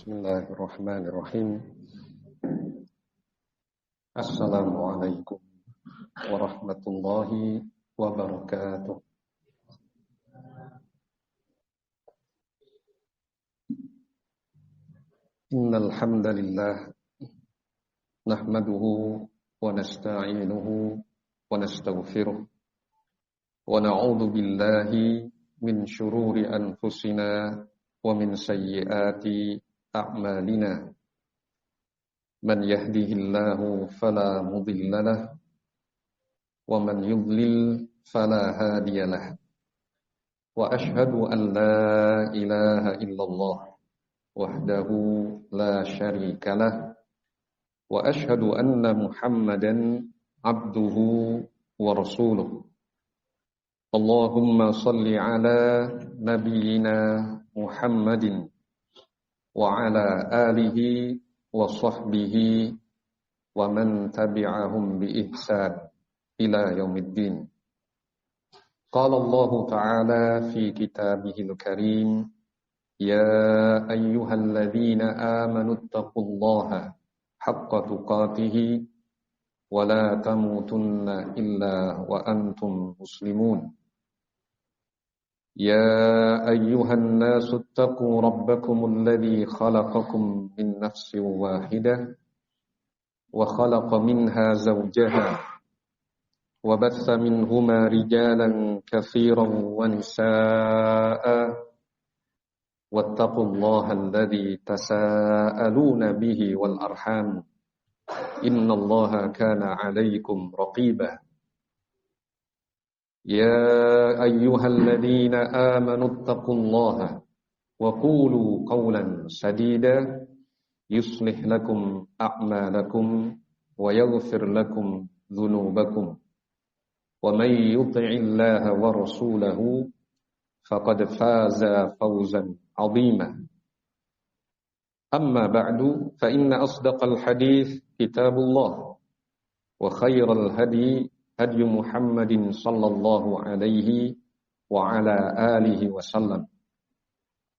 Bismillahirrahmanirrahim. Assalamualaikum warahmatullahi wabarakatuh. Innal hamdalillah nahmaduhu wa nasta'inuhu wa nastaghfiruh wa na'udzu billahi min shururi anfusina wa min sayyiati a'malina. Man yahdihillahu fala mudilla lahu wa man yudlil fala hadiya lahu. Wa ashhadu an la ilaha illallah wahdahu la syarika lahu wa ashhadu anna Muhammadan abduhu wa rasuluh. Allahumma salli ala nabiyyina Muhammadin wa ala alihi wa sahbihi wa man tabi'ahum bi ihsan ila yaumiddin. Qala Allah Ta'ala fi kitabihil karim, ya ayyuhalladzina amanu taqullaha haqqa tuqatih wa la tamutunna illa wa antum muslimun. يا أيها الناس اتقوا ربكم الذي خلقكم من نفس واحدة وخلق منها زوجها وبث منهما رجالا كثيرا ونساء واتقوا الله الذي تساءلون به والأرحام إن الله كان عليكم رقيبا. يا أيها الذين آمنوا اتقوا الله وقولوا قولا سديدا يصلح لكم أعمالكم ويغفر لكم ذنوبكم ومن يطع الله ورسوله فقد فاز فوزا عظيما. أما بعد فإن أصدق الحديث كتاب الله وخير الهدي هدي محمد صلى الله عليه وعلى آله وسلم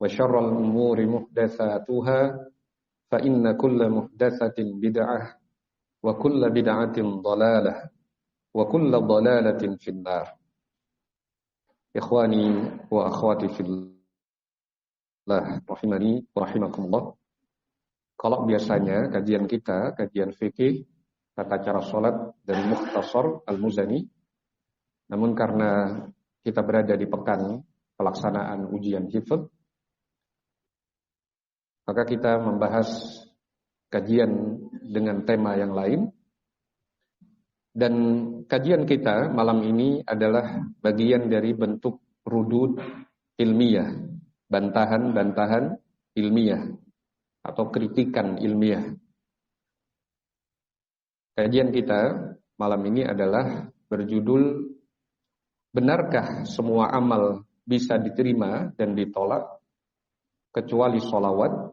وشر الأمور محدثاتها فإن كل محدثة بدعة وكل بدعة ضلالة وكل ضلالة في النار. إخواني وأخواتي في الله rahimani wa rahimakumullah. Kalau biasanya kajian kita, kajian fikih, tata cara sholat dari Mukhtasar Al-Muzani. Namun karena kita berada di pekan pelaksanaan ujian hifdz, maka kita membahas kajian dengan tema yang lain. Dan kajian kita malam ini adalah bagian dari bentuk rudud ilmiah, bantahan-bantahan ilmiah atau kritikan ilmiah. Kajian kita malam ini adalah berjudul, benarkah semua amal bisa diterima dan ditolak kecuali sholawat?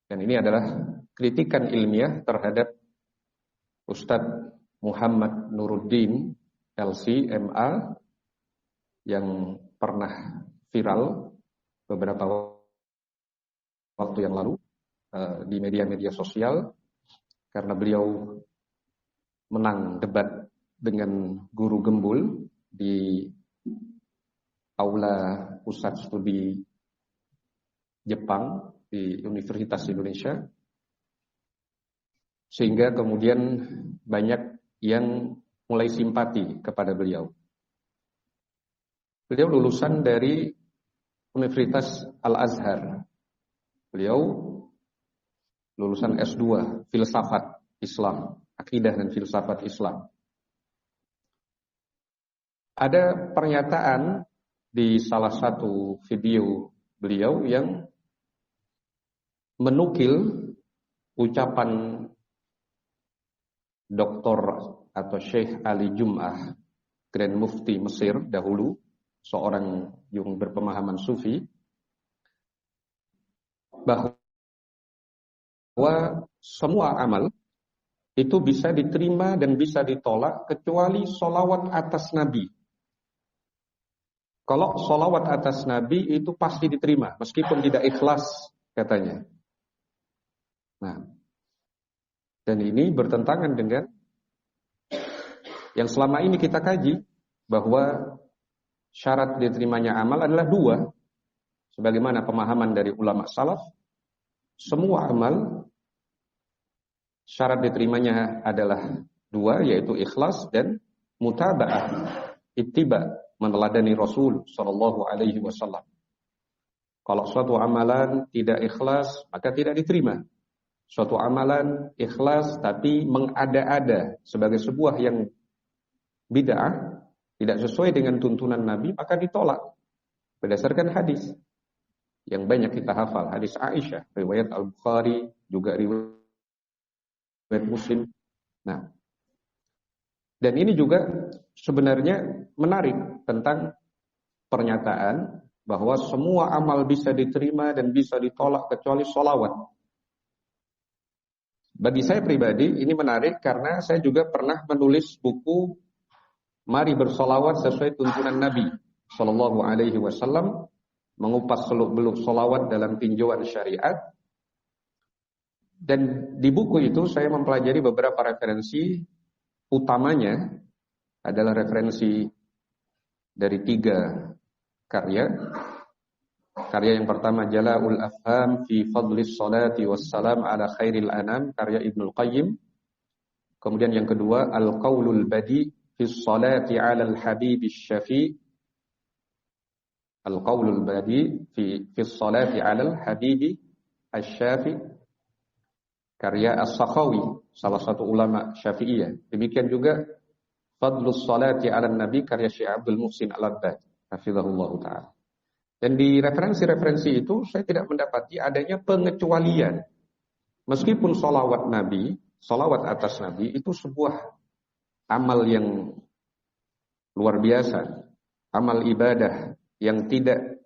Dan ini adalah kritikan ilmiah terhadap Ustadz Muhammad Nuruddin LC MA yang pernah viral beberapa waktu yang lalu di media-media sosial karena beliau menang debat dengan guru gembul di aula pusat studi Jepang di Universitas Indonesia, sehingga kemudian banyak yang mulai simpati kepada beliau. Beliau lulusan dari Universitas Al-Azhar. Beliau lulusan S2 Filsafat Islam, Akidah dan Filsafat Islam. Ada pernyataan di salah satu video beliau yang menukil ucapan Dr. atau Syekh Ali Jum'ah, Grand Mufti Mesir dahulu, seorang yang berpemahaman Sufi, bahwa semua amal itu bisa diterima dan bisa ditolak kecuali sholawat atas Nabi. Kalau sholawat atas Nabi itu pasti diterima, meskipun tidak ikhlas katanya. Nah, dan ini bertentangan dengan yang selama ini kita kaji, bahwa syarat diterimanya amal adalah dua. Sebagaimana pemahaman dari ulama salaf, semua amal syarat diterimanya adalah dua, yaitu ikhlas dan mutaba'ah, ittiba, meneladani Rasul sallallahu alaihi wasallam. Kalau suatu amalan tidak ikhlas, maka tidak diterima. Suatu amalan ikhlas tapi mengada-ada sebagai sebuah yang bid'ah, tidak sesuai dengan tuntunan Nabi, maka ditolak berdasarkan hadis yang banyak kita hafal, hadis Aisyah, riwayat Al-Bukhari, juga riwayat Muslim. Nah, dan ini juga sebenarnya menarik tentang pernyataan bahwa semua amal bisa diterima dan bisa ditolak kecuali sholawat. Bagi saya pribadi ini menarik karena saya juga pernah menulis buku Mari Bersolawat Sesuai Tuntunan Nabi Sallallahu Alaihi Wasallam, mengupas seluk-beluk sholawat dalam tinjauan syariat. Dan di buku itu saya mempelajari beberapa referensi, utamanya adalah referensi dari 3 karya. Karya yang pertama Jala'ul Afham fi Fadlis Salati Wassalam ala Khairil Anam, karya Ibnul Qayyim. Kemudian yang kedua Al-Qawlul Badi fi Salati ala Al-Habib Syafi'. Al-Qawlul Badi fi Salati ala Al-Habib Syafi', karya As-Sakhawi, salah satu ulama Syafi'iyah. Demikian juga Fadlus Salati ala Nabi, karya Syekh Abdul Muhsin Al-Abbad, hafizahullah ta'ala. Dan di referensi-referensi itu saya tidak mendapati adanya pengecualian. Meskipun sholawat Nabi, sholawat atas Nabi itu sebuah amal yang luar biasa, amal ibadah yang tidak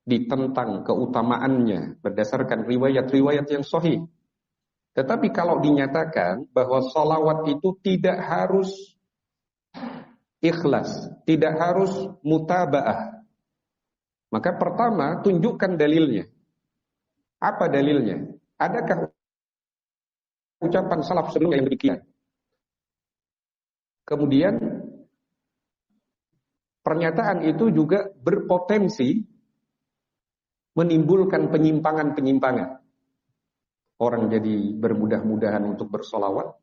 ditentang keutamaannya berdasarkan riwayat-riwayat yang sahih. Tetapi kalau dinyatakan bahwa sholawat itu tidak harus ikhlas, tidak harus mutaba'ah, maka pertama tunjukkan dalilnya. Apa dalilnya? Adakah ucapan salaf sebelumnya yang demikian? Kemudian pernyataan itu juga berpotensi menimbulkan penyimpangan-penyimpangan. Orang jadi bermudah-mudahan untuk bersolawat,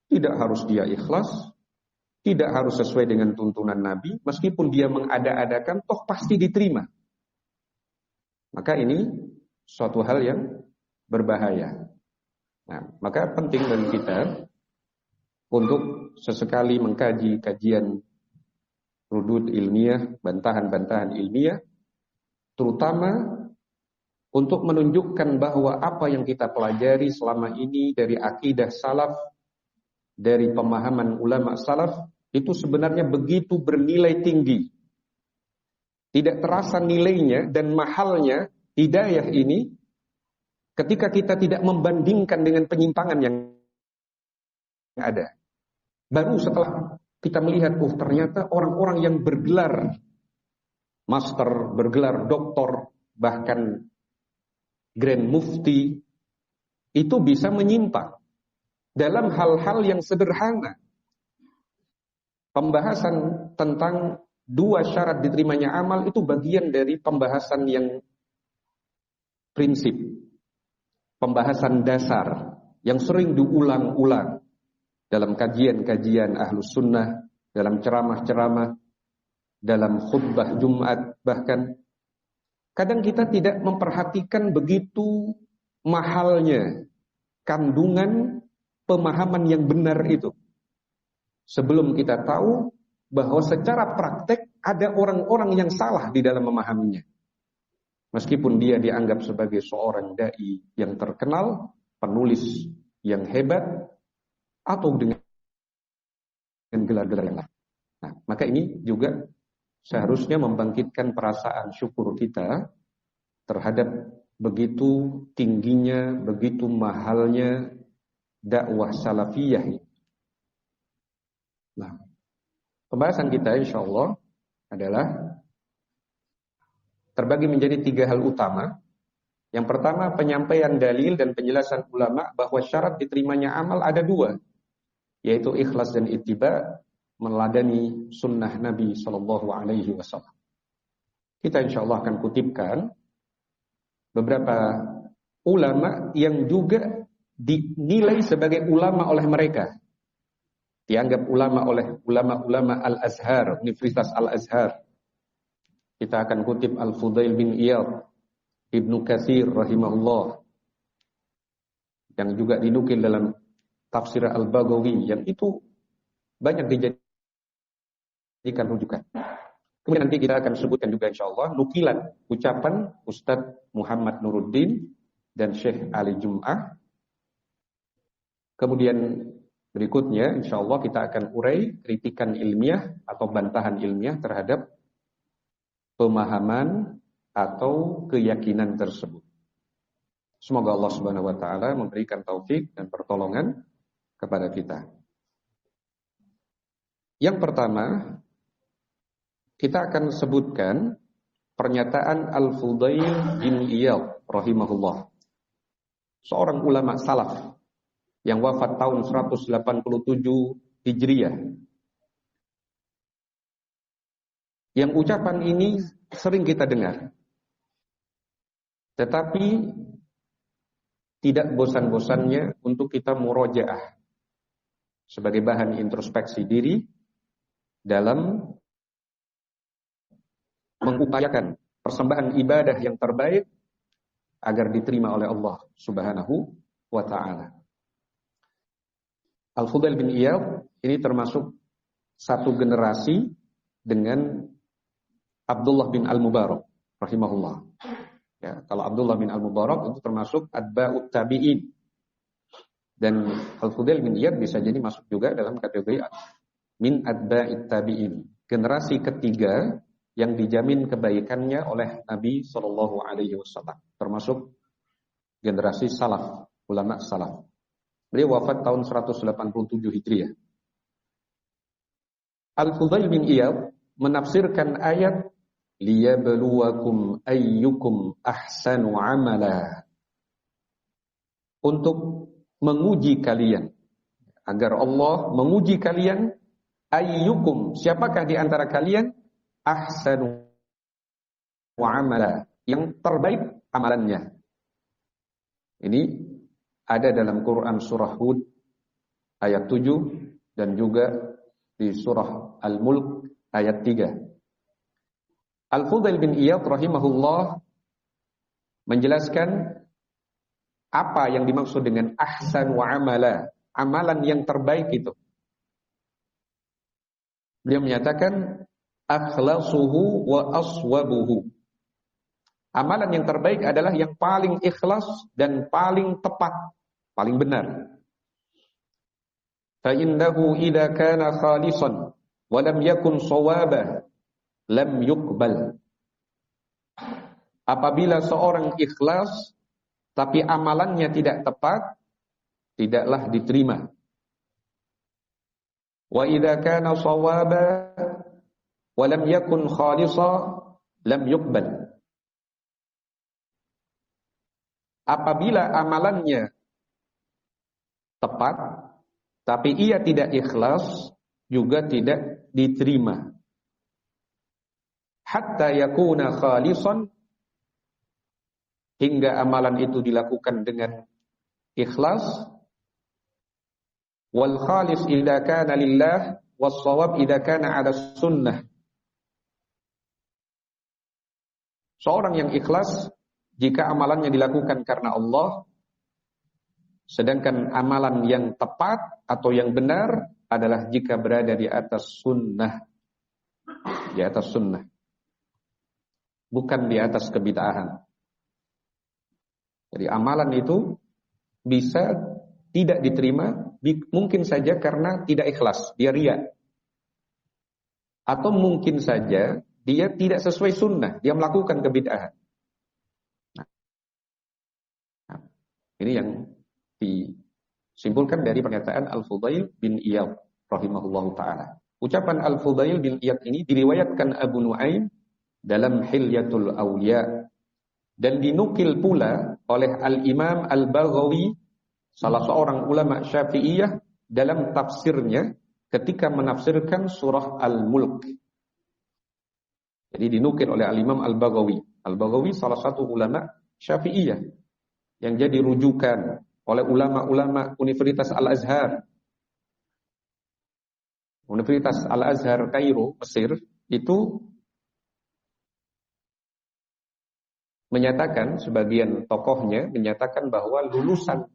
tidak harus dia ikhlas, tidak harus sesuai dengan tuntunan Nabi, meskipun dia mengada-adakan, toh pasti diterima. Maka ini suatu hal yang berbahaya. Nah, maka penting bagi kita untuk sesekali mengkaji kajian rudud ilmiah, bantahan-bantahan ilmiah, terutama untuk menunjukkan bahwa apa yang kita pelajari selama ini dari akidah salaf, dari pemahaman ulama salaf, itu sebenarnya begitu bernilai tinggi. Tidak terasa nilainya dan mahalnya hidayah ini ketika kita tidak membandingkan dengan penyimpangan yang ada. Baru setelah kita melihat, ternyata orang-orang yang bergelar master, bergelar doktor, bahkan grand mufti, itu bisa menyimpang dalam hal-hal yang sederhana. Pembahasan tentang 2 syarat diterimanya amal itu bagian dari pembahasan yang prinsip, pembahasan dasar yang sering diulang-ulang dalam kajian-kajian Ahlus Sunnah, dalam ceramah-ceramah, dalam khutbah Jumat bahkan. Kadang kita tidak memperhatikan begitu mahalnya kandungan pemahaman yang benar itu. Sebelum kita tahu bahwa secara praktek ada orang-orang yang salah di dalam memahaminya. Meskipun dia dianggap sebagai seorang dai yang terkenal, penulis yang hebat, atau dengan gelar-gelar yang lain. Nah, maka ini juga seharusnya membangkitkan perasaan syukur kita terhadap begitu tingginya, begitu mahalnya dakwah salafiyah. Nah, pembahasan kita insya Allah adalah terbagi menjadi 3 hal utama. Yang pertama, penyampaian dalil dan penjelasan ulama bahwa syarat diterimanya amal ada dua, yaitu ikhlas dan ittiba, meladani sunnah Nabi Shallallahu Alaihi Wasallam. Kita insya Allah akan kutipkan beberapa ulama yang juga dinilai sebagai ulama oleh mereka, dianggap ulama oleh ulama-ulama Al-Azhar, Universitas Al-Azhar. Kita akan kutip Al-Fudail bin Iyad, Ibnu Katsir rahimahullah, yang juga dinukil dalam tafsir Al-Baghawi, yang itu banyak dijadikan rujukan. Kemudian nanti kita akan sebutkan juga insyaallah nukilan ucapan Ustadz Muhammad Nuruddin dan Syekh Ali Jum'ah. Kemudian berikutnya insyaallah kita akan urai kritikan ilmiah atau bantahan ilmiah terhadap pemahaman atau keyakinan tersebut. Semoga Allah Subhanahu wa taala memberikan taufik dan pertolongan kepada kita. Yang pertama, kita akan sebutkan pernyataan Al-Fudail bin Iyad rahimahullah, seorang ulama salaf yang wafat tahun 187 Hijriah. Yang ucapan ini sering kita dengar, tetapi tidak bosan-bosannya untuk kita murojaah sebagai bahan introspeksi diri dalam mengupayakan persembahan ibadah yang terbaik agar diterima oleh Allah Subhanahu wa taala. Al-Fudail bin Iyad ini termasuk satu generasi dengan Abdullah bin Al-Mubarak rahimahullah. Ya, kalau Abdullah bin Al-Mubarak itu termasuk atba'ut tabi'in. Dan Al-Fudail bin Iyad bisa jadi masuk juga dalam kategori min atba'it tabi'in. Generasi ketiga yang dijamin kebaikannya oleh Nabi Shallallahu Alaihi Wasallam, termasuk generasi salaf, ulama salaf. Beliau wafat tahun 187 Hijriah. Al-Fudail bin Iyad menafsirkan ayat liyabluwakum ayyukum ahsanu amala, untuk menguji kalian, agar Allah menguji kalian, ayyukum, siapakah di antara kalian, ahsanu amala, yang terbaik amalannya. Ini ada dalam Quran surah Hud ayat 7 dan juga di surah Al-Mulk ayat 3. Al-Fudail bin Iyad rahimahullah menjelaskan apa yang dimaksud dengan ahsan wa amala, amalan yang terbaik itu. Beliau menyatakan akhlasuhu wa aswabuhu. Amalan yang terbaik adalah yang paling ikhlas dan paling tepat, paling benar. Fa innahu idza kana khalisan wa lam yakun shawaba lam yuqbal. Apabila seorang ikhlas tapi amalannya tidak tepat, tidaklah diterima. Wa idza kana shawaba wa lam yakun khalisa lam yuqbal. Apabila amalannya tepat tapi ia tidak ikhlas, juga tidak diterima. Hatta yakuna khalisan, hingga amalan itu dilakukan dengan ikhlas. Wal khalis idza kana lillah was shawab idza kana ala sunnah. Seorang yang ikhlas jika amalannya dilakukan karena Allah, sedangkan amalan yang tepat atau yang benar adalah jika berada di atas sunnah. Di atas sunnah, bukan di atas kebid'ahan. Jadi amalan itu bisa tidak diterima, mungkin saja karena tidak ikhlas, dia riya. Atau mungkin saja dia tidak sesuai sunnah, dia melakukan kebid'ahan. Nah, ini yang disimpulkan dari pernyataan Al-Fudail bin Iyad rahimahullahu ta'ala. Ucapan Al-Fudail bin Iyad ini diriwayatkan Abu Nu'aim dalam Hilyatul Awliya Dan dinukil pula oleh Al-Imam Al-Baghawi, salah seorang ulama Syafi'iyah, dalam tafsirnya ketika menafsirkan surah Al-Mulk. Jadi dinukil oleh Al-Imam Al-Baghawi. Al-Baghawi salah satu ulama Syafi'iyah yang jadi rujukan oleh ulama-ulama Universitas Al-Azhar. Universitas Al-Azhar Kairo, Mesir, itu menyatakan, sebagian tokohnya menyatakan bahwa lulusan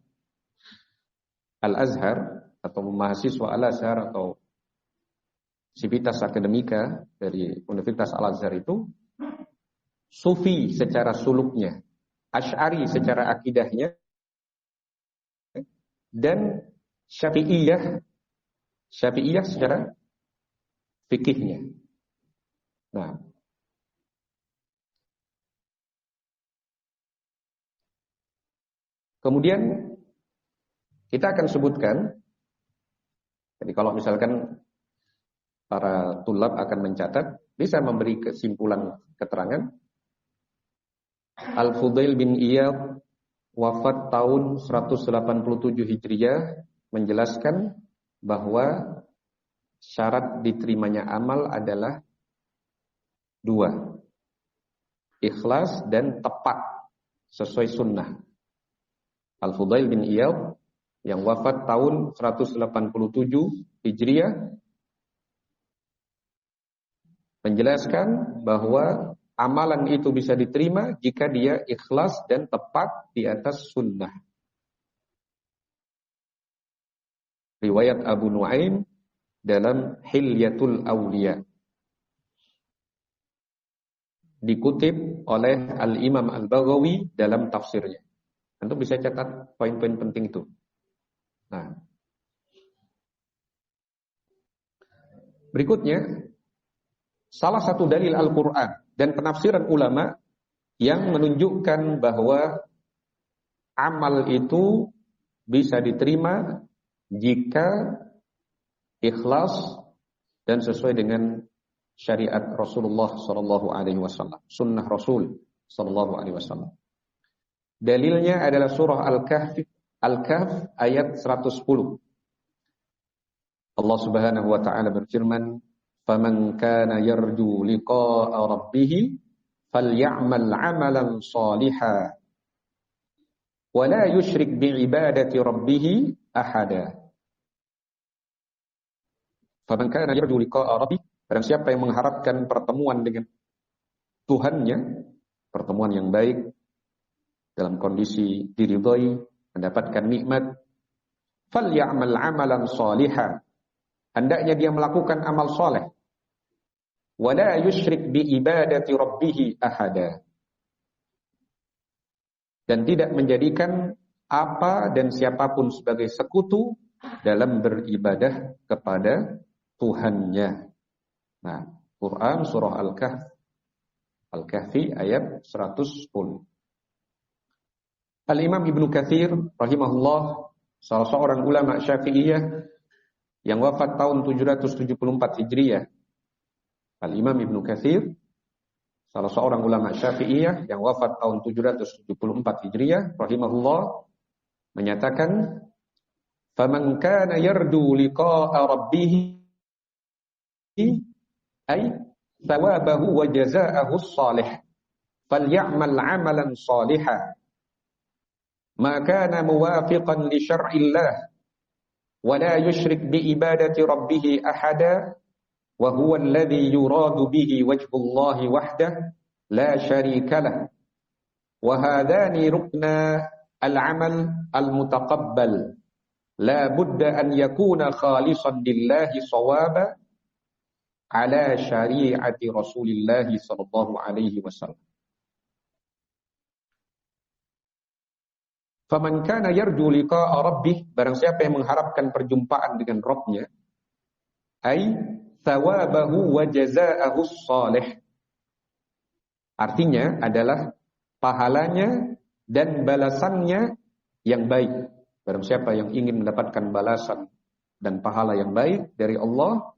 Al-Azhar atau mahasiswa Al-Azhar atau sivitas akademika dari Universitas Al-Azhar itu sufi secara suluknya, asy'ari secara akidahnya, dan syafi'iyah secara fikihnya. Nah, kemudian kita akan sebutkan, jadi kalau misalkan para tulab akan mencatat, bisa memberi kesimpulan keterangan. Al-Fudail bin Iyad wafat tahun 187 Hijriah menjelaskan bahwa syarat diterimanya amal adalah dua, ikhlas dan tepat sesuai sunnah. Al-Fudail bin Iyad yang wafat tahun 187 Hijriah menjelaskan bahwa amalan itu bisa diterima jika dia ikhlas dan tepat di atas sunnah. Riwayat Abu Nuaim dalam Hilyatul Awliya. Dikutip oleh Al-Imam Al-Baghawi dalam tafsirnya. Antum bisa catat poin-poin penting itu. Nah, berikutnya, salah satu dalil Al-Quran dan penafsiran ulama yang menunjukkan bahwa amal itu bisa diterima jika ikhlas dan sesuai dengan syariat Rasulullah SAW, sunnah Rasul SAW. Dalilnya adalah surah Al-Kahf ayat 110. Allah Subhanahu wa taala berfirman, "Faman kana yarju liqa'a rabbih falyamal 'amalan shalihan wa la yusyrik bi'ibadati rabbih ahada." Faman kana yarju liqa'a rabbih, barang siapa yang mengharapkan pertemuan dengan Tuhannya, pertemuan yang baik dalam kondisi diridhai, mendapatkan nikmat, falyamal 'amalan shalihan, hendaknya dia melakukan amal soleh, wala yusyrik bi ibadati rabbih ahada, dan tidak menjadikan apa dan siapapun sebagai sekutu dalam beribadah kepada Tuhannya. Nah, Quran surah Al-Kahfi ayat 110. Al-Imam Ibnu Katsir rahimahullah, salah seorang ulama Syafi'iyah yang wafat tahun 774 Hijriah. Al-Imam Ibnu Katsir, salah seorang ulama Syafi'iyah yang wafat tahun 774 Hijriah rahimahullah, menyatakan, "Faman kana yardu liqa'a rabbih ay thawabahu wa jazaa'ahu as-salih falyamal 'amalan shalihan ma kana muwafiqan li syar'illah wa la yusyrik bi ibadati rabbih ahada wa huwa alladhi yuradu bihi wajhullahi wahdahu la syarika lah wa hadhani rukna al-'amal al-mutaqabbal la budda an yakuna khalisan lillahi shawaba ala syari'ati Rasulillah sallallahu alaihi wasallam." Faman kana yarju liqa'a rabbih, barang siapa yang mengharapkan perjumpaan dengan Rabbnya, ai thawabahu wa jazaa'ahu shalih, artinya adalah pahalanya dan balasannya yang baik. Barang siapa yang ingin mendapatkan balasan dan pahala yang baik dari Allah,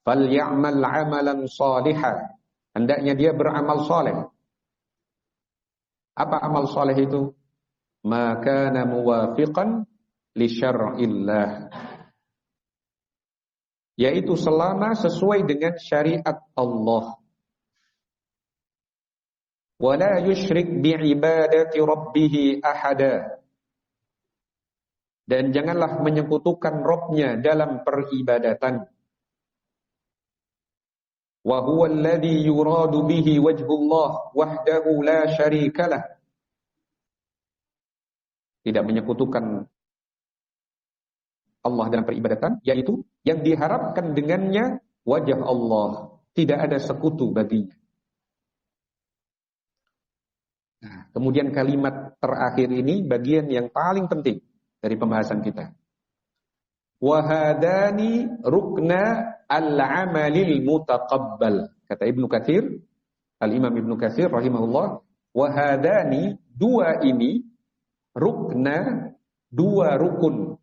falyamal 'amalan shalihan, hendaknya dia beramal saleh. Apa amal soleh itu? Ma kana muwafiqan li syar'illah. Yaitu selama sesuai dengan syariat Allah. Wa la yusyrik bi'ibadati rabbih ahada. Dan janganlah menyekutukan Rabb-Nya dalam peribadatan. Wa huwa alladhi yuradu bihi wajhullah wahdahu la syarikalah. Tidak menyekutukan Allah dalam peribadatan, yaitu yang diharapkan dengannya wajah Allah. Tidak ada sekutu baginya. Nah, kemudian kalimat terakhir ini bagian yang paling penting dari pembahasan kita. Wahadani rukna al-amalil mutaqabbal. Kata Ibnu Katsir, Al-Imam Ibnu Katsir rahimahullah, wahadani, dua ini, rukna, dua rukun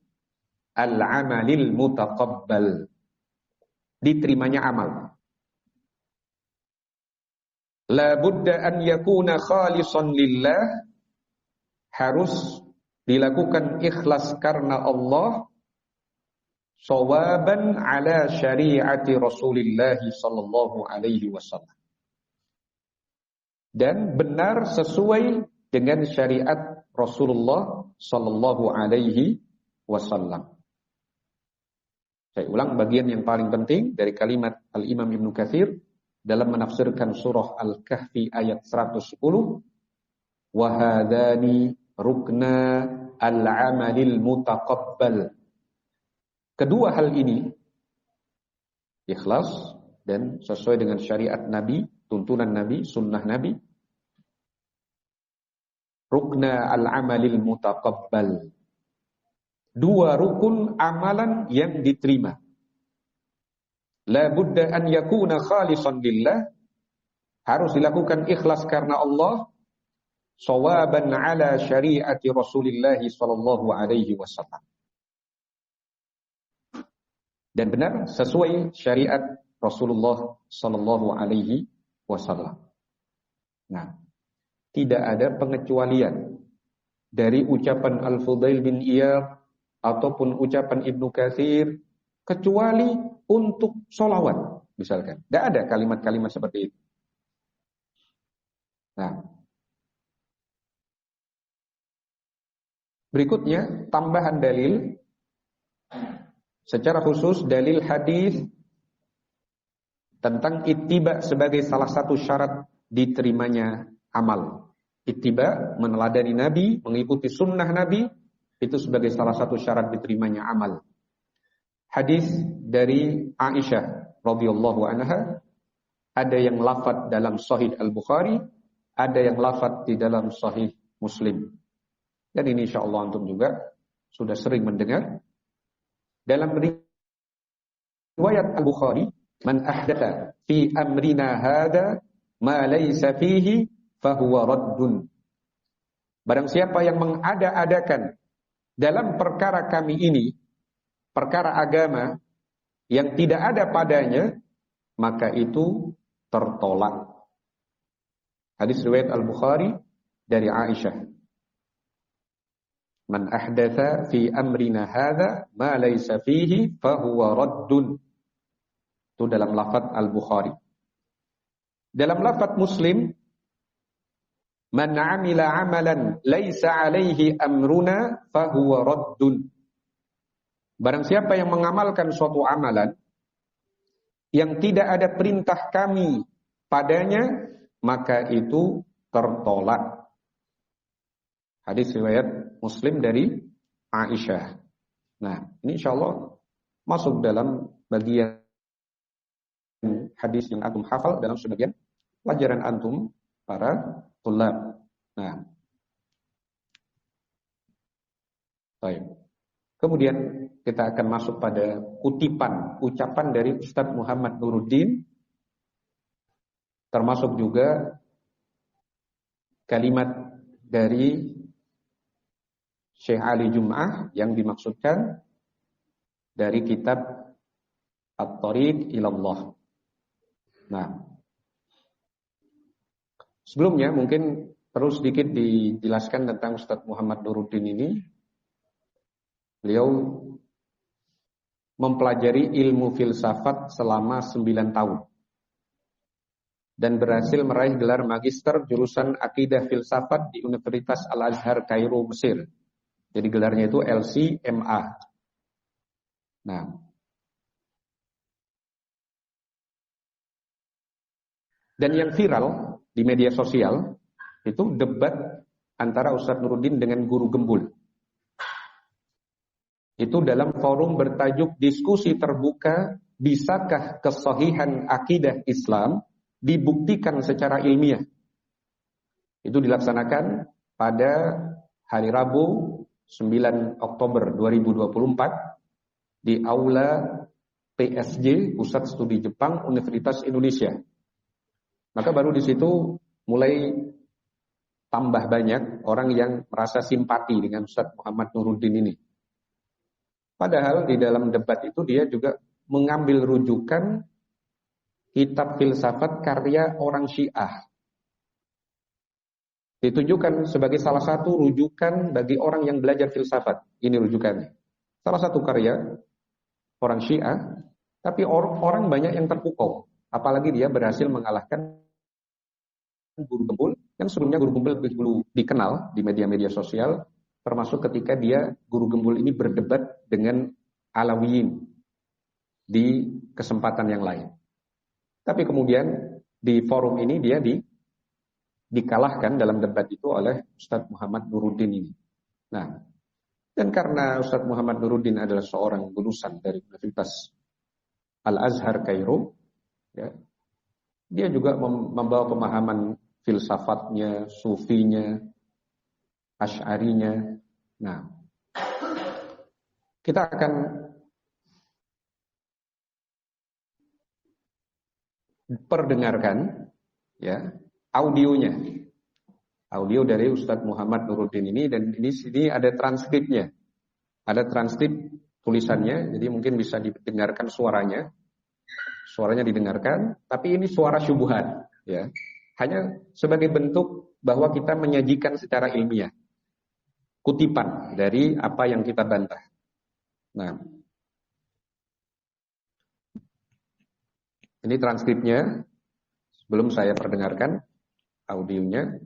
al-amalil mutaqabbal, diterimanya amal. La budda an yakuna khalisan lillah, harus dilakukan ikhlas karena Allah, sawaban ala syariati Rasulillah sallallahu alaihi wasallam, dan benar sesuai dengan syariat Rasulullah sallallahu alaihi wasallam. Saya ulang bagian yang paling penting dari kalimat Al-Imam Ibnu Katsir dalam menafsirkan surah Al-Kahfi ayat 110. Wa hadani rukna al-amalil mutaqabbal. Kedua hal ini, ikhlas dan sesuai dengan syariat Nabi, tuntunan Nabi, sunnah Nabi. Rukna al-amalil mutaqabbal. Dua rukun amalan yang diterima. La budda an yakuna khalisan lillah, harus dilakukan ikhlas karena Allah, sawaban ala syariati Rasulillah sallallahu alaihi wasallam, dan benar sesuai syariat Rasulullah sallallahu alaihi wasallam. Nah, tidak ada pengecualian dari ucapan Al-Fudail bin Iyad ataupun ucapan Ibnu Katsir kecuali untuk sholawat misalkan. Tidak ada kalimat-kalimat seperti itu. Nah, berikutnya tambahan dalil, secara khusus dalil hadis tentang ittiba sebagai salah satu syarat diterimanya amal. Ittiba, meneladani Nabi, mengikuti sunnah Nabi, itu sebagai salah satu syarat diterimanya amal. Hadis dari Aisyah radhiyallahu anha, ada yang lafadz dalam Sahih Al-Bukhari, ada yang lafadz di dalam Sahih Muslim. Dan ini insyaallah antum juga sudah sering mendengar. Dalam riwayat Al-Bukhari, man ahdatha fi amrina hadza ma laysa fihi fahuwa raddun. Barang siapa yang mengada-adakan dalam perkara kami ini, perkara agama yang tidak ada padanya, maka itu tertolak. Hadis riwayat Al-Bukhari dari Aisyah. Man ahdatha fi amrina hadza ma laysa fihi fahuwa raddun. Itu dalam lafaz Al-Bukhari. Dalam lafaz Muslim, man amila amalan laysa alaihi amruna fahuwa raddun. Barang siapa yang mengamalkan suatu amalan yang tidak ada perintah kami padanya, maka itu tertolak. Hadis riwayat Muslim dari Aisyah. Nah, ini insyaallah masuk dalam bagian hadis yang antum hafal dalam sebagian pelajaran antum para tulab. Nah, baik. Kemudian kita akan masuk pada kutipan ucapan dari Ustadz Muhammad Nuruddin, termasuk juga kalimat dari Syekh Ali Jum'ah yang dimaksudkan dari kitab At-Thariq Ilallah. Nah, sebelumnya mungkin perlu sedikit dijelaskan tentang Ustadz Muhammad Nuruddin ini. Beliau mempelajari ilmu filsafat selama 9 tahun dan berhasil meraih gelar magister jurusan akidah filsafat di Universitas Al-Azhar Kairo, Mesir. Jadi gelarnya itu LC-MA. Nah, dan yang viral di media sosial itu debat antara Ustadz Nuruddin dengan guru gembul. Itu dalam forum bertajuk diskusi terbuka, bisakah kesahihan akidah Islam dibuktikan secara ilmiah. Itu dilaksanakan pada hari Rabu 9 Oktober 2024 di Aula PSG, Pusat Studi Jepang, Universitas Indonesia. Maka baru di situ mulai tambah banyak orang yang merasa simpati dengan Ustadz Muhammad Nuruddin ini. Padahal di dalam debat itu dia juga mengambil rujukan kitab filsafat karya orang Syiah. Ditunjukkan sebagai salah satu rujukan bagi orang yang belajar filsafat. Ini rujukannya. Salah satu karya orang Syiah, tapi orang banyak yang terpukau. Apalagi dia berhasil mengalahkan guru gembul, yang sebelumnya guru gembul lebih dulu dikenal di media-media sosial, termasuk ketika dia, guru gembul ini berdebat dengan Alawiyin di kesempatan yang lain. Tapi kemudian di forum ini dia dikalahkan dalam debat itu oleh Ustadz Muhammad Nuruddin ini. Nah, dan karena Ustadz Muhammad Nuruddin adalah seorang lulusan dari Universitas Al-Azhar Kairo, ya, dia juga membawa pemahaman filsafatnya, sufinya, asy'arinya. Nah, kita akan perdengarkan ya audionya. Audio dari Ustadz Muhammad Nuruddin ini, dan ini sini ada transkripnya. Ada transkrip tulisannya, jadi mungkin bisa didengarkan suaranya. Suaranya didengarkan, tapi ini suara syubhat ya. Hanya sebagai bentuk bahwa kita menyajikan secara ilmiah kutipan dari apa yang kita bantah. Nah, ini transkripnya. Sebelum saya perdengarkan audionya.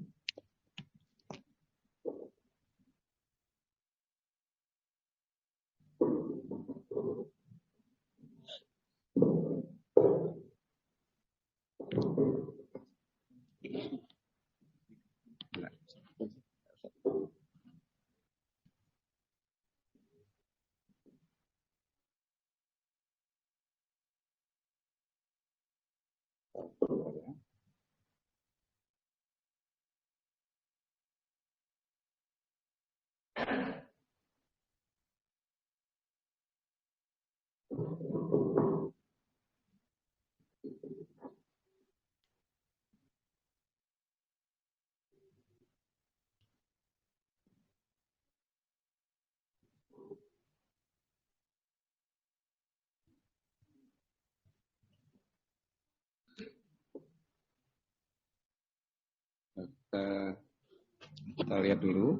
Kita lihat dulu.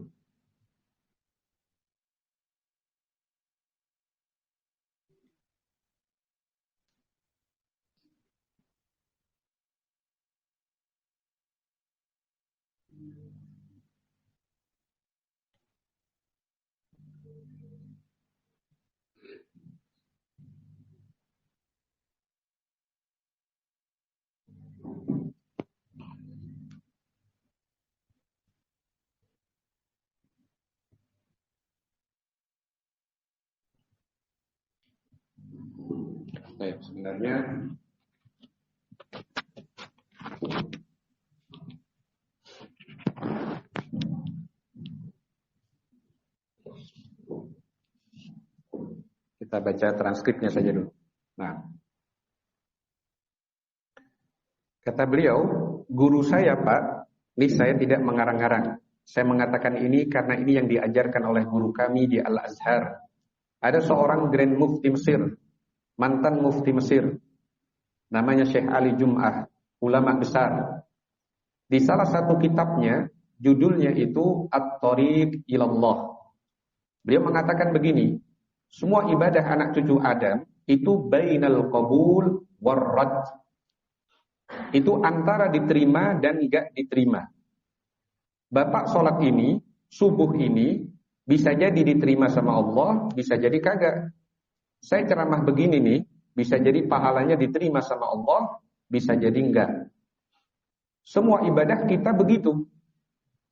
Baik, sebenarnya kita baca transkripnya saja dulu. Nah, kata beliau, guru saya Pak, ini saya tidak mengarang-arang. Saya mengatakan ini karena ini yang diajarkan oleh guru kami di Al-Azhar. Ada seorang Grand Mufti Mesir, mantan Mufti Mesir, namanya Syekh Ali Jum'ah, ulama besar. Di salah satu kitabnya, judulnya itu At-Thariq Ilallah. Beliau mengatakan begini, semua ibadah anak cucu Adam itu bainal qabul warrad. Itu antara diterima dan enggak diterima. Bapak sholat ini, subuh ini, bisa jadi diterima sama Allah, bisa jadi kagak. Saya ceramah begini nih, bisa jadi pahalanya diterima sama Allah, bisa jadi enggak. Semua ibadah kita begitu.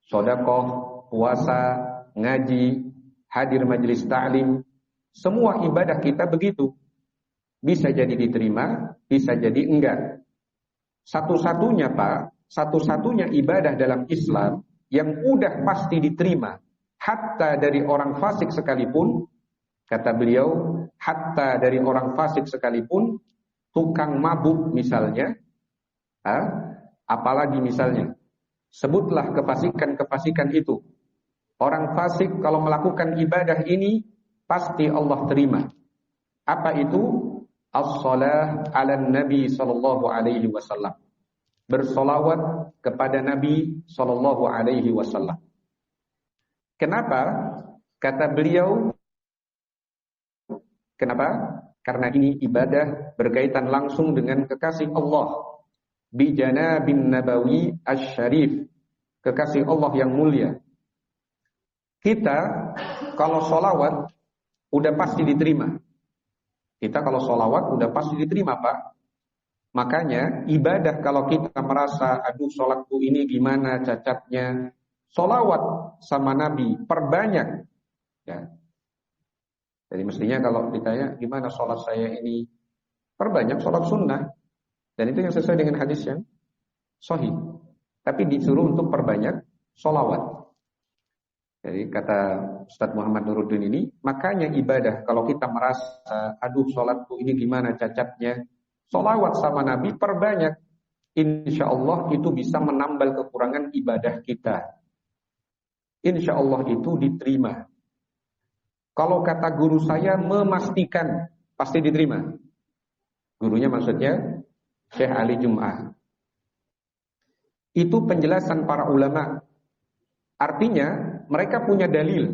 Sedekah, puasa, ngaji, hadir majelis ta'lim, semua ibadah kita begitu. Bisa jadi diterima, bisa jadi enggak. Satu-satunya Pak, satu-satunya ibadah dalam Islam yang udah pasti diterima, hatta dari orang fasik sekalipun, kata beliau, hatta dari orang fasik sekalipun, tukang mabuk misalnya, apalagi misalnya, sebutlah kefasikan-kefasikan itu. Orang fasik kalau melakukan ibadah ini, pasti Allah terima. Apa itu? As-salah ala Nabi sallallahu alaihi wasallam. Bersolawat kepada Nabi sallallahu alaihi wasallam. Kenapa? Kata beliau, kenapa? Karena ini ibadah berkaitan langsung dengan kekasih Allah. Bijana bin Nabawi Asy-Syarif, kekasih Allah yang mulia. Kita kalau solawat udah pasti diterima. Kita kalau solawat udah pasti diterima Pak. Makanya ibadah kalau kita merasa aduh sholatku ini gimana cacatnya, solawat sama Nabi perbanyak. Ya. Jadi mestinya kalau ditanya gimana sholat saya ini, perbanyak sholat sunnah. Dan itu yang sesuai dengan hadis yang sahih. Tapi disuruh untuk perbanyak sholawat. Jadi kata Ustadz Muhammad Nuruddin ini, makanya ibadah kalau kita merasa, aduh sholatku ini gimana cacatnya, sholawat sama Nabi perbanyak. Insya Allah itu bisa menambal kekurangan ibadah kita. Insya Allah itu diterima. Kalau kata guru saya memastikan, pasti diterima. Gurunya maksudnya Syekh Ali Jum'ah. Itu penjelasan para ulama. Artinya mereka punya dalil.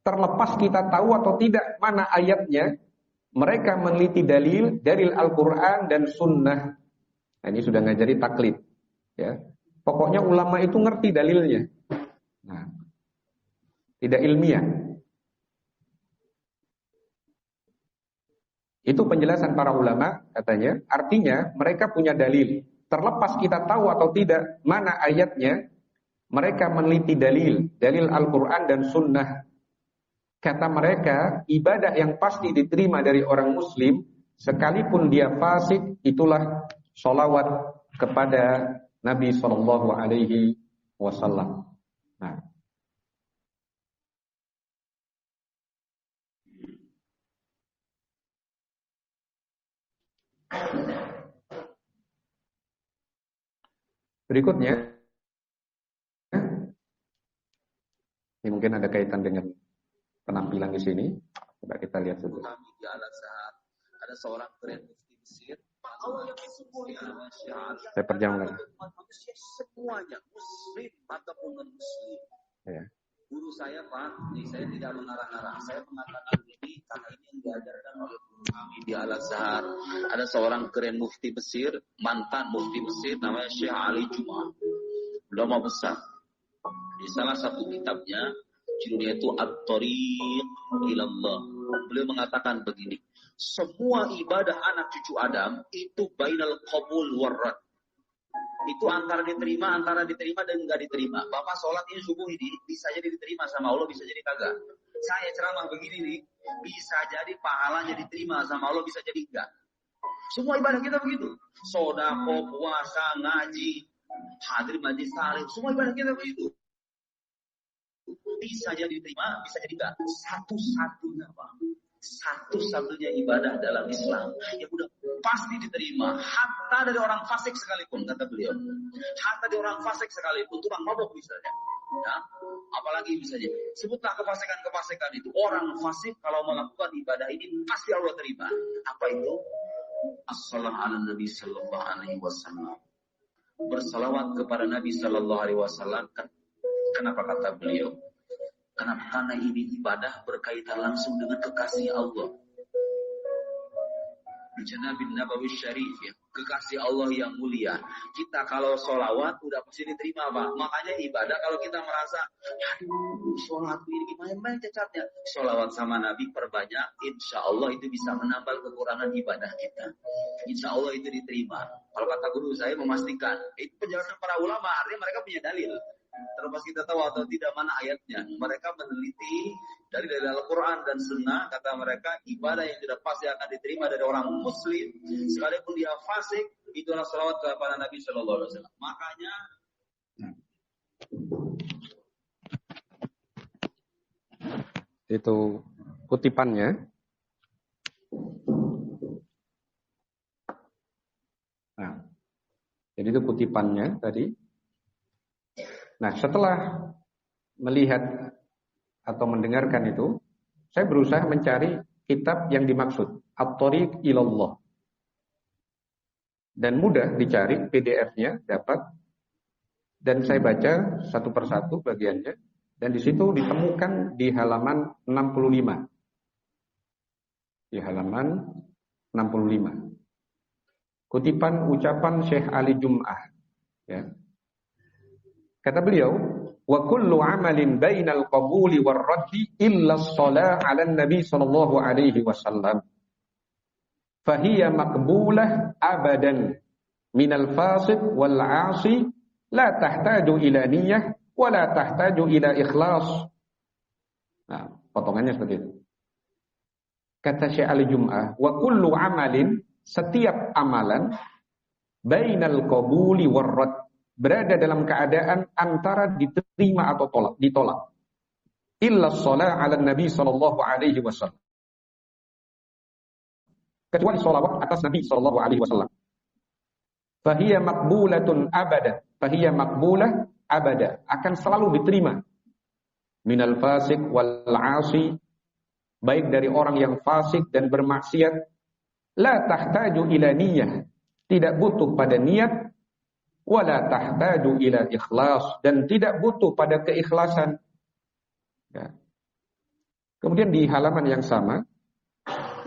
Terlepas kita tahu atau tidak mana ayatnya, mereka meneliti dalil Al-Quran dan Sunnah. Nah, ini sudah ngajari taklid. Ya. Pokoknya ulama itu ngerti dalilnya. Nah, tidak ilmiah. Itu penjelasan para ulama katanya. Artinya mereka punya dalil. Terlepas kita tahu atau tidak mana ayatnya, mereka meneliti dalil Al-Quran dan Sunnah. Kata mereka, ibadah yang pasti diterima dari orang Muslim, sekalipun dia fasik, itulah sholawat kepada Nabi Sallallahu Alaihi Wasallam. Nah, berikutnya. Ini mungkin ada kaitan dengan penampilan di sini. Coba kita lihat dulu. Di Al-Azhar ada seorang keren mufti Mesir. Saya perjam lagi. Semuanya muslim ataupun non muslim. Ya. Guru saya Pak, saya tidak mengarang-arang. Saya mengatakan ini karena ini yang diajarkan oleh guru kami di Al-Azhar. Ada seorang keren mufti Mesir, mantan mufti Mesir, namanya Syekh Ali Jum'ah. Ulama besar. Di salah satu kitabnya, judulnya itu At-Thariq Ilallah. Beliau mengatakan begini, semua ibadah anak cucu Adam itu bainal qabul warrad. Itu antara diterima dan enggak diterima. Bapak sholat ini subuh ini bisa jadi diterima sama Allah, bisa jadi kagak. Saya ceramah begini nih, bisa jadi pahalanya diterima sama Allah, bisa jadi enggak. Semua ibadah kita begitu. Sedekah, puasa, ngaji, hadir majelis taklim, semua ibadah kita begitu. Bisa jadi diterima, bisa jadi enggak. Satu-satunya Pak, satu-satunya ibadah dalam Islam yang udah pasti diterima, hatta dari orang fasik sekalipun, kata beliau. Hatta dari orang fasik sekalipun, tukang mabuk misalnya. Ya, apalagi misalnya, sebutlah kefasikan-kefasikan itu. Orang fasik kalau melakukan ibadah ini pasti Allah terima. Apa itu? As-salam ala Nabi sallallahu alaihi wasallam. Bersalawat kepada Nabi sallallahu alaihi wasallam. Kenapa kata beliau? Kenapa? Karena ini ibadah berkaitan langsung dengan kekasih Allah. Bin Nabawi Syarif, ya, kekasih Allah yang mulia. Kita kalau sholawat udah pasti diterima, Pak. Makanya ibadah kalau kita merasa, aduh, sholat ini gimana cacatnya? Sholawat sama Nabi perbanyak, insya Allah itu bisa menambal kekurangan ibadah kita. Insya Allah itu diterima. Kalau kata guru saya memastikan, itu penjelasan para ulama, artinya mereka punya dalil. Terlepas kita tahu atau tidak mana ayatnya, mereka meneliti dari Al-Quran dan Sunnah. Kata mereka, ibadah yang tidak pasti akan diterima dari orang Muslim, sekalipun dia fasik, itulah salawat kepada Nabi Shallallahu Alaihi Wasallam. Makanya itu kutipannya. Nah, jadi itu kutipannya tadi. Nah, setelah melihat atau mendengarkan itu, saya berusaha mencari kitab yang dimaksud, At-Thariq Ilallah. Dan mudah dicari, PDF-nya dapat. Dan saya baca satu persatu bagiannya. Dan di situ ditemukan di halaman 65. Di halaman 65. Kutipan ucapan Syekh Ali Jum'ah. Ya. Kata beliau, wa kullu amalin bainal qabuli war raddi illa as-shalah 'ala an-nabi sallallahu alaihi wasallam. Fahiya maqbulah abadan minal fasiq wal 'asi la tahtaju ila niyyah wa la tahtaju ila ikhlas. Nah, potongannya seperti itu. Kata Syekh Ali Jum'ah, wa kullu amalin, setiap amalan bainal qabuli war radd, berada dalam keadaan antara diterima atau ditolak. Illa shalah 'ala Nabi sallallahu alaihi wasallam. Kecuali sholawat atas Nabi sallallahu alaihi wasallam. Fahiya maqbulatun abada. Fahiya maqbulah abada. Akan selalu diterima. Minal fasik wal 'asi, baik dari orang yang fasik dan bermaksiat. La tahtaju ila niyyah, tidak butuh pada niat. Wala tahtaju ila ikhlas, dan tidak butuh pada keikhlasan. Ya. Kemudian di halaman yang sama,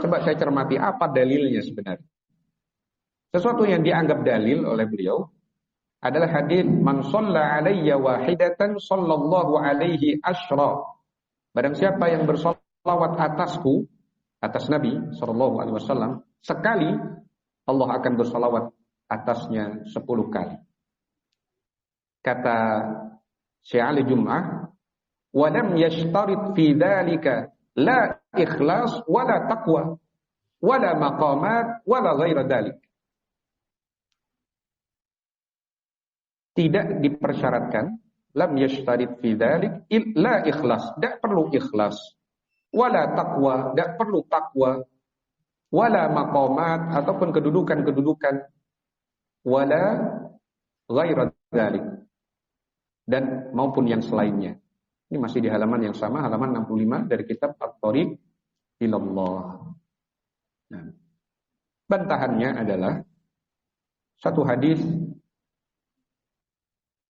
coba saya cermati apa dalilnya sebenarnya. Sesuatu yang dianggap dalil oleh beliau adalah hadis man shalla alayya wahidatan sallallahu alaihi asyra. Barang siapa yang bersolawat atasku, atas Nabi sallallahu alaihi wasallam, sekali, Allah akan bersolawat atasnya 10 kali. Kata Syekh Ali Jum'ah, wa lam yashtarit fi dzalika la ikhlas wala taqwa wala maqamat wala ghaira dzalik. Tidak dipersyaratkan, lam yashtarit fi dzalik la ikhlas, tidak perlu ikhlas, wala taqwa, tidak perlu taqwa, wala maqamat ataupun kedudukan-kedudukan, wala ghaira dzalik, dan maupun yang selainnya. Ini masih di halaman yang sama, halaman 65 dari kitab At-Thariq Ilallah. Nah, bantahannya adalah satu hadis,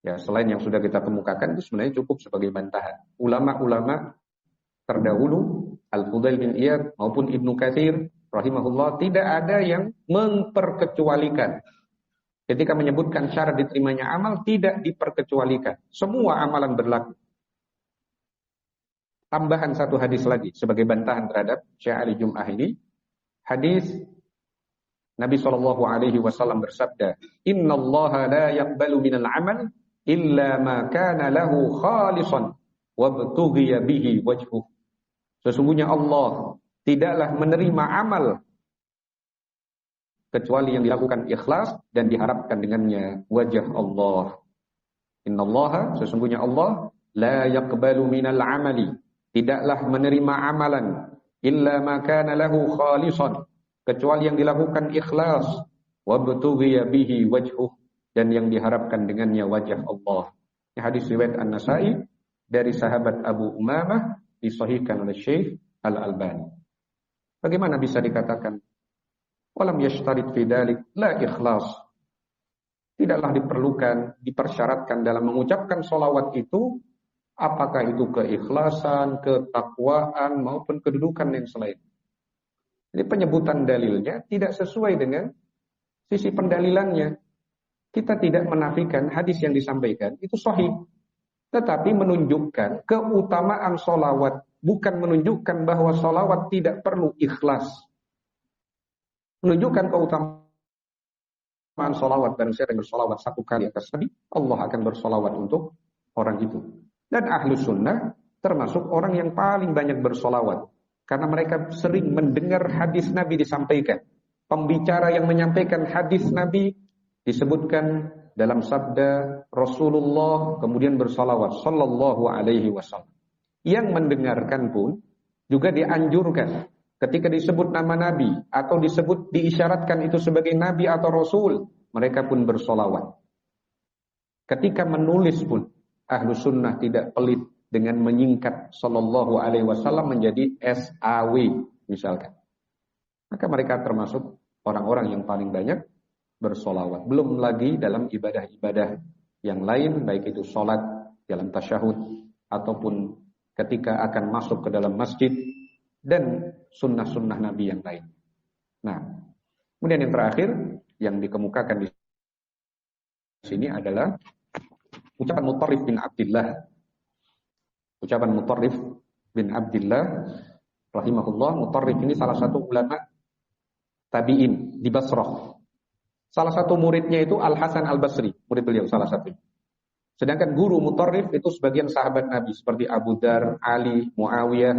ya selain yang sudah kita kemukakan, itu sebenarnya cukup sebagai bantahan. Ulama-ulama terdahulu, Al-Fudail bin Iyad maupun Ibnu Katsir rahimahullah, tidak ada yang memperkecualikan. Ketika menyebutkan syarat diterimanya amal, tidak diperkecualikan. Semua amalan berlaku. Tambahan satu hadis lagi sebagai bantahan terhadap Syekh Ali Jum'ah ini. Hadis Nabi SAW bersabda, Innallaha la yaqbalu minal amal illa ma kana lahu khalisan wabtughiya bihi wajhuh. Sesungguhnya Allah tidaklah menerima amal kecuali yang dilakukan ikhlas dan diharapkan dengannya wajah Allah. Innallaha, sesungguhnya Allah, la yaqbalu minal amali, tidaklah menerima amalan illa ma kana lahu khalisan, kecuali yang dilakukan ikhlas, wabtughiya bihi wajhuh, dan yang diharapkan dengannya wajah Allah. Ini hadis riwayat An-Nasa'i dari sahabat Abu Umamah, disahihkan oleh Syekh Al-Albani. Bagaimana bisa dikatakan walam yashtarit fi dzalik la ikhlas? Tidaklah diperlukan, dipersyaratkan dalam mengucapkan sholawat itu Apakah itu keikhlasan, ketakwaan, maupun kedudukan yang selain. Jadi penyebutan dalilnya tidak sesuai dengan sisi pendalilannya. Kita tidak menafikan hadis yang disampaikan itu sahih, tetapi menunjukkan keutamaan sholawat, bukan menunjukkan bahwa sholawat tidak perlu ikhlas. Menunjukkan keutamaan sholawat, dan saya bersolawat satu kali atas Nabi, Allah akan bersolawat untuk orang itu. Dan ahlu sunnah termasuk orang yang paling banyak bersolawat, karena mereka sering mendengar hadis Nabi disampaikan. Pembicara yang menyampaikan hadis Nabi disebutkan dalam sabda Rasulullah, kemudian bersalawat sallallahu alaihi wasallam. Yang mendengarkan pun juga dianjurkan ketika disebut nama Nabi atau diisyaratkan itu sebagai Nabi atau Rasul, mereka pun bersalawat. Ketika menulis pun ahlu sunnah tidak pelit dengan menyingkat sallallahu alaihi wasallam menjadi SAW misalkan. Maka mereka termasuk orang-orang yang paling banyak bersolawat. Belum lagi dalam ibadah-ibadah yang lain, baik itu sholat dalam tasyahud ataupun ketika akan masuk ke dalam masjid dan sunnah-sunnah Nabi yang lain. Nah, kemudian yang terakhir yang dikemukakan di sini adalah ucapan Mutarrif bin Abdillah. Ucapan Mutarrif bin Abdillah rahimahullah. Mutarrif ini salah satu ulama tabi'in di Basrah. Salah satu muridnya itu Al-Hasan Al-Basri, murid beliau salah satu. Sedangkan guru Mutarrif itu sebagian sahabat Nabi seperti Abu Dar, Ali, Muawiyah.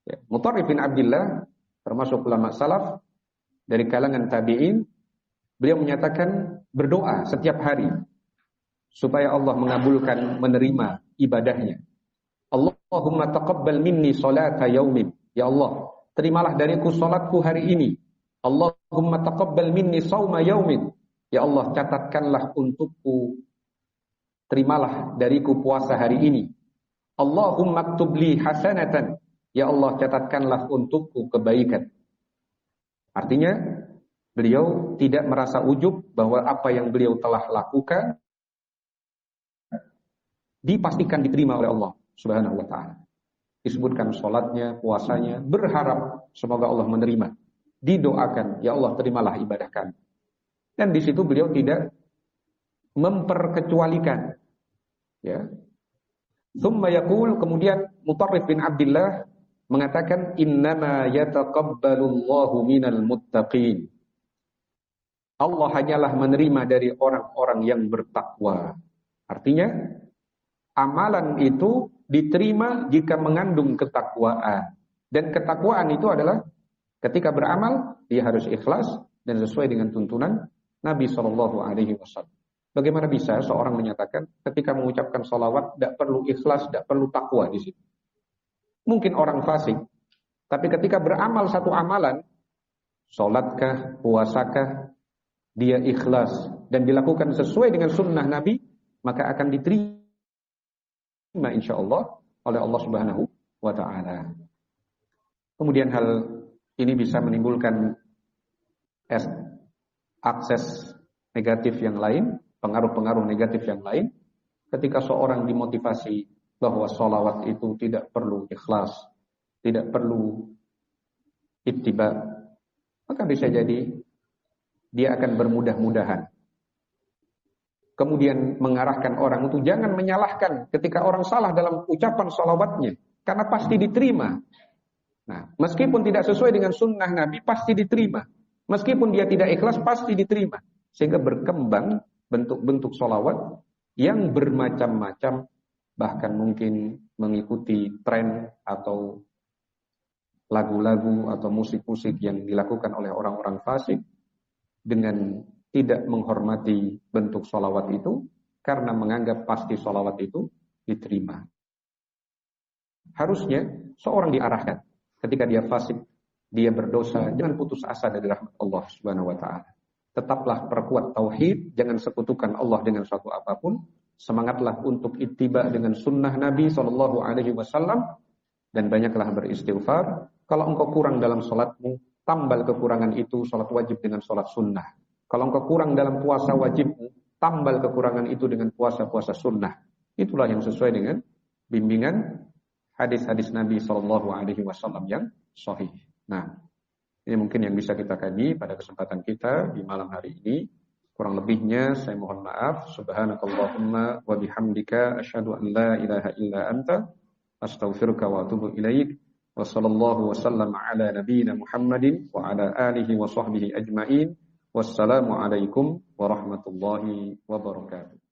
Ya. Mutarrif bin Abdillah termasuk ulama salaf dari kalangan tabi'in. Beliau menyatakan berdoa setiap hari supaya Allah mengabulkan, menerima ibadahnya. Allahumma taqabbal minni salata yaumin. Ya Allah, terimalah dariku salatku hari ini. Allahumma taqabbal minni shauma yaumin. Ya Allah, catatkanlah untukku, terimalah dariku puasa hari ini. Allahumma aktub li hasanatan. Ya Allah, catatkanlah untukku kebaikan. Artinya, beliau tidak merasa ujub bahwa apa yang beliau telah lakukan dipastikan diterima oleh Allah Subhanahu wa taala. Disebutkan salatnya, puasanya, berharap semoga Allah menerima. Didoakan, ya Allah terimalah ibadah kami. Dan di situ beliau tidak memperkecualikan. Ya. Tsumma yaqul, kemudian Mutarrif bin Abdillah mengatakan innama yataqabbalullahu minal muttaqin. Allah hanyalah menerima dari orang-orang yang bertakwa. Artinya amalan itu diterima jika mengandung ketakwaan. Dan ketakwaan itu adalah ketika beramal, dia harus ikhlas dan sesuai dengan tuntunan Nabi SAW. Bagaimana bisa seorang menyatakan ketika mengucapkan sholawat tidak perlu ikhlas, tidak perlu takwa di situ? Mungkin orang fasik, tapi ketika beramal satu amalan, sholatkah, puasakah, dia ikhlas dan dilakukan sesuai dengan sunnah Nabi, maka akan diterima insya Allah oleh Allah Subhanahu wa ta'ala. Kemudian hal ini bisa menimbulkan akses negatif yang lain, pengaruh-pengaruh negatif yang lain. Ketika seorang dimotivasi bahwa sholawat itu tidak perlu ikhlas, tidak perlu ittiba, maka bisa jadi dia akan bermudah-mudahan. Kemudian mengarahkan orang untuk jangan menyalahkan ketika orang salah dalam ucapan sholawatnya, karena pasti diterima. Nah, meskipun tidak sesuai dengan sunnah Nabi, pasti diterima. Meskipun dia tidak ikhlas, pasti diterima. Sehingga berkembang bentuk-bentuk sholawat yang bermacam-macam, bahkan mungkin mengikuti tren atau lagu-lagu atau musik-musik yang dilakukan oleh orang-orang fasik dengan tidak menghormati bentuk sholawat itu, karena menganggap pasti sholawat itu diterima. Harusnya seorang diarahkan. Ketika dia fasik, dia berdosa, jangan putus asa dari rahmat Allah Subhanahu wa taala. Tetaplah perkuat tauhid, jangan sekutukan Allah dengan suatu apapun. Semangatlah untuk ittiba dengan sunnah Nabi sallallahu alaihi wasallam dan banyaklah beristighfar. Kalau engkau kurang dalam salatmu, tambal kekurangan itu salat wajib dengan salat sunnah. Kalau engkau kurang dalam puasa wajibmu, tambal kekurangan itu dengan puasa-puasa sunnah. Itulah yang sesuai dengan bimbingan hadis-hadis Nabi Shallallahu Alaihi Wasallam yang sahih. Nah, ini mungkin yang bisa kita kaji pada kesempatan kita di malam hari ini. Kurang lebihnya saya mohon maaf. Subhanakallahumma wa bihamdika asyhadu an la ilaha illa anta astaghfiruka wa atubu ilaik. Wa sallallahu wa sallam ala nabiyyina Muhammadin wa ala alihi wa sahbihi ajmain. Wassalamu alaikum warahmatullahi wabarakatuh.